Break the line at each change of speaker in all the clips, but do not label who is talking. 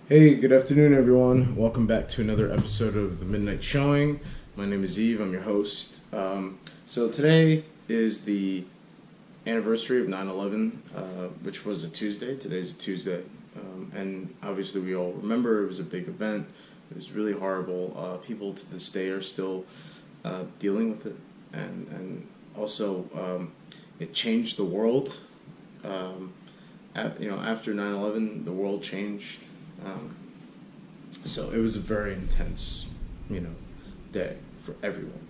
Hey, good afternoon, everyone. Welcome back to another episode of the Midnight Showing. My name is Eve. I'm your host. So today is the anniversary of 9/11, which was a Tuesday. Today's a Tuesday, and obviously we all remember it was a big event. It was really horrible. People to this day are still dealing with it, and also it changed the world. After 9/11, the world changed. Um, so it was a very intense, day for everyone,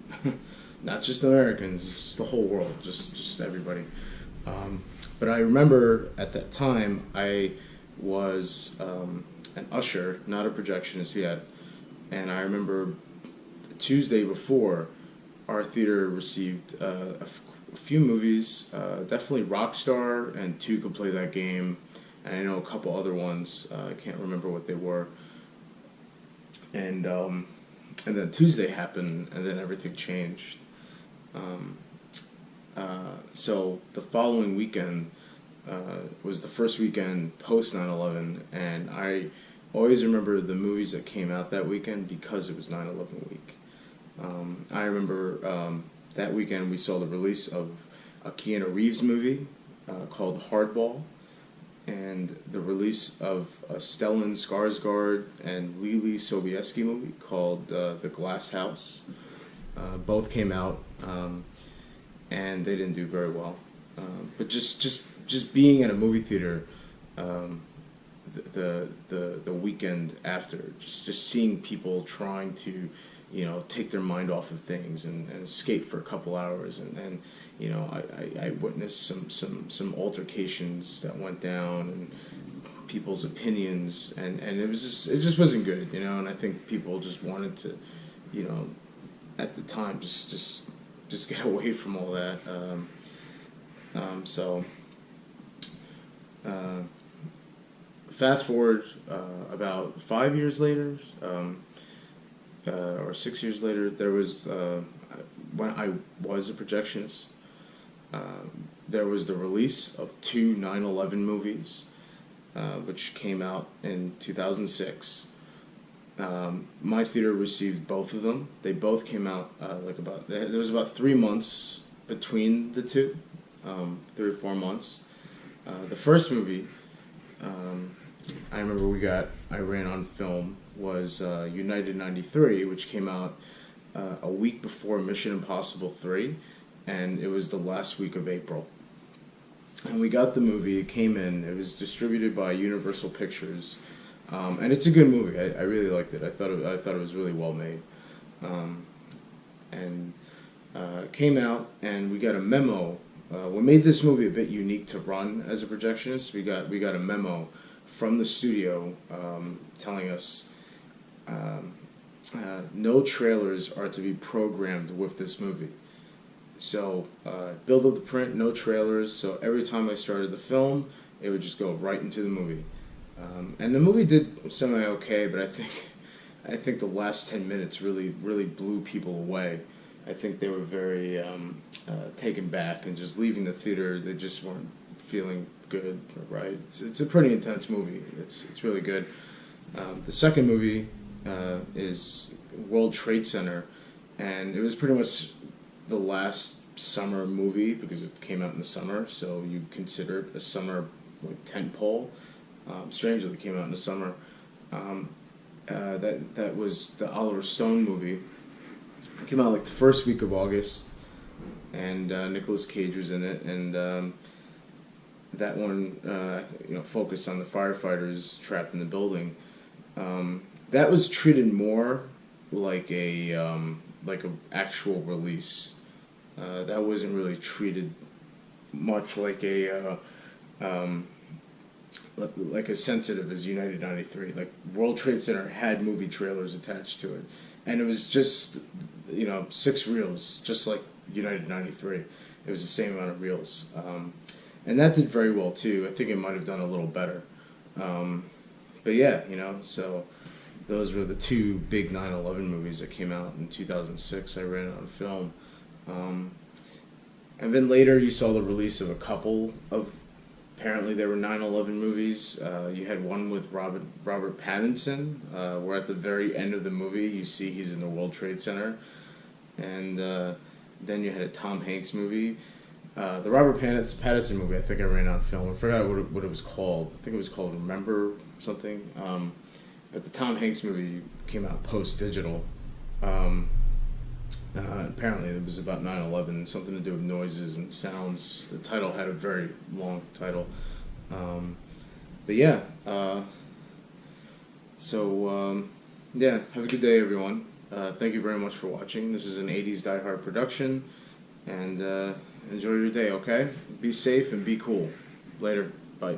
not just Americans, just the whole world, just everybody. Um, but I remember at that time I was an usher, not a projectionist yet, and I remember the Tuesday before our theater received a few movies, definitely Rockstar and Two Could Play That Game. And I know a couple other ones. I can't remember what they were. And then Tuesday happened, and then everything changed. Um, so the following weekend was the first weekend post 9/11, and I always remember the movies that came out that weekend because it was 9/11 week. I remember that weekend we saw the release of a Keanu Reeves movie called Hardball, and the release of a Stellan Skarsgård and Lily Sobieski movie called The Glass House. Both came out, and they didn't do very well. But just being at a movie theater, the weekend after, just seeing people trying to, take their mind off of things and escape for a couple hours, and I witnessed some altercations that went down and people's opinions, and it just wasn't good, and I think people just wanted to, at the time just get away from all that. So fast forward about 5 years later, or 6 years later, there was when I was a projectionist. There was the release of two 9/11 movies, which came out in 2006. My theater received both of them. They both came out there was about 3 months between the two, 3 or 4 months. The first movie, I remember I ran on film, was United 93, which came out a week before Mission Impossible 3, and it was the last week of April. And we got the movie, it came in, it was distributed by Universal Pictures, and it's a good movie. I really liked it. I thought it was really well made. And it came out, and we got a memo. What made this movie a bit unique to run as a projectionist, we got a memo from the studio telling us no trailers are to be programmed with this movie. So build up the print, no trailers. So every time I started the film, it would just go right into the movie. And the movie did semi okay, but I think the last 10 minutes really blew people away. I think they were very taken back and just leaving the theater. They just weren't feeling good, right? It's a pretty intense movie. It's really good. The second movie is World Trade Center, and it was pretty much the last summer movie because it came out in the summer, so you consider it a summer tentpole. Strangely, it came out in the summer. That was the Oliver Stone movie. It came out the first week of August, and Nicolas Cage was in it, and that one focused on the firefighters trapped in the building. That was treated more like a actual release. That wasn't really treated much like a sensitive as United 93. World Trade Center had movie trailers attached to it, and it was just 6 reels, just like United 93. It was the same amount of reels, and that did very well too. I think it might have done a little better, but yeah, so. Those were the two big 9/11 movies that came out in 2006. I ran it on film. And then later you saw the release of a couple of Apparently, there were 9/11 movies. You had one with Robert Pattinson, where at the very end of the movie, you see he's in the World Trade Center, and then you had a Tom Hanks movie. The Robert Pattinson movie, I think I ran out of film. I forgot what it was called. I think it was called Remember something. But the Tom Hanks movie came out post-digital. Apparently it was about 9/11, something to do with noises and sounds. The title had a very long title. But yeah, yeah, have a good day, everyone. Thank you very much for watching. This is an 80s Die Hard production, and enjoy your day, okay? Be safe and be cool. Later. Bye.